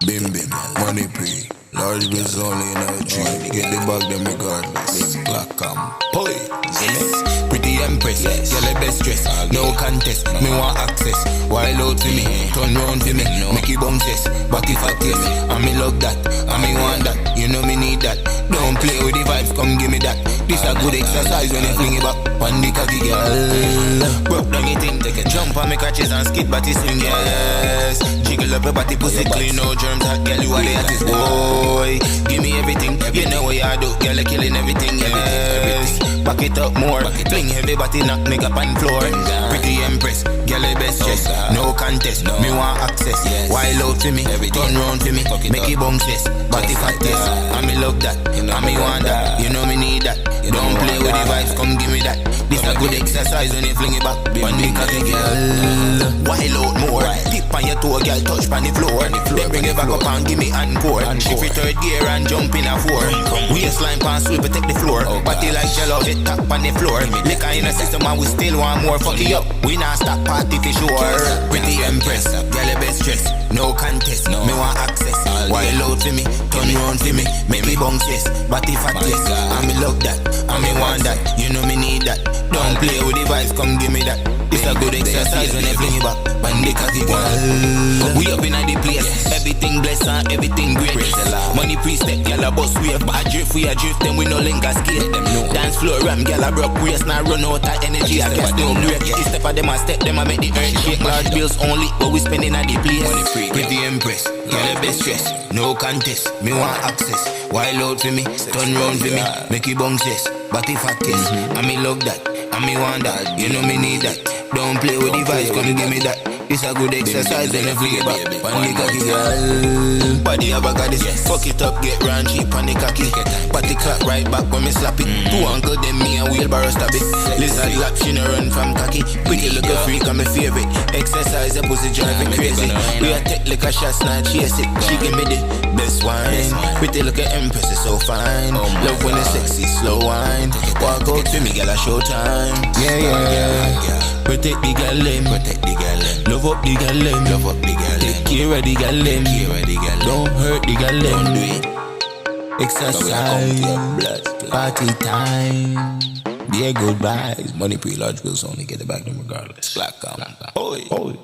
Bim bim, money pre. Large bills only in a tree. Get the bag them regardless. Black boy. Yes, pretty empress, yes. Girl the best dress, no contest. Me want access, wild out to me, turn round to me, make it bounce yes. But if I taste, I me love that, I me want that. You know me need that. Don't play with the vibes, come give me that. This a good exercise when you fling it back. One the cocky girl, broke down your thing, take a jump on me catches and skid, but it's swing yes. Jiggle up your body, pussy clean, no germs. Hot girl, you are the hottest boy. Give me everything, you know what I do. Girl, you killing everything, yes. Back it up more, fling heavy body, knock me up on floor. Pretty empress, girl the best dress, no contest. Me want access, wild out to me, turn round to me, make it bounce yes. Body fat yes, and me love that, and me want that. You know me need that. Don't play with the vibes, come give me that. This a good exercise when you fling it back. One big cocky girl, wild out more. Tip on your toe, girl, touch on the floor. Then bring it back up and give me encore. Shift it third gear and jump in a four. Waistline pan sweep it take the floor. Body like jello, it tap on the floor. Liquor in the system and we still want more. Fuck it up, we not stop party for sure. Pretty empress, girl the best dress, no contest. Me want access, wild out to me, turn round to me, make me bounce yes. Body fat yes, and me love that, and me want that. You know me need that. Don't play with the vibes, come give me that. It's a good exercise when you fling it back. Bandy cocky girl, we up in the place. Everything blessed and everything great. Money pre-step, gyal a bust wave. I drift, we a drift, then we no linger skate. Dance floor ram, gyal a broke waist. Now run out of energy, I guess don't break. This step of them a step, them a make the earth shake. Large bills only, but we spending at the place. Pretty empress, gyal the best dress, no contest. Me want access, wild out for me, turn round for me, make it bounce yes. Body fat yes, and me love that, and me want that. You know me need that. Don't play with the vibes, come give me that. It's a good exercise, then I fling it back. Pan the cocky girl, body a bag of this. Fuck it up, get raunchy, pan the cocky. Body clap right back when me slap it. Two uncle them me a wheelbarrow stab it. Lizard lap, she no run from cocky. Pretty little freak, I'm my favorite. Exercise, your pussy driving crazy. We a take like a shots, not chase it. She give me the best wine. Pretty little empress is so fine. Love when it's sexy, slow wine. Walk out to me, girl, a showtime. Yeah. Protect the girl, protect the girl. Love up the girl, love up the girl. Take care of the girl, don't hurt the girl. Don't do it. Exercise, party time. Yeah, goodbyes. Money pre, large bills only. Get it back to them regardless. Black. Oi.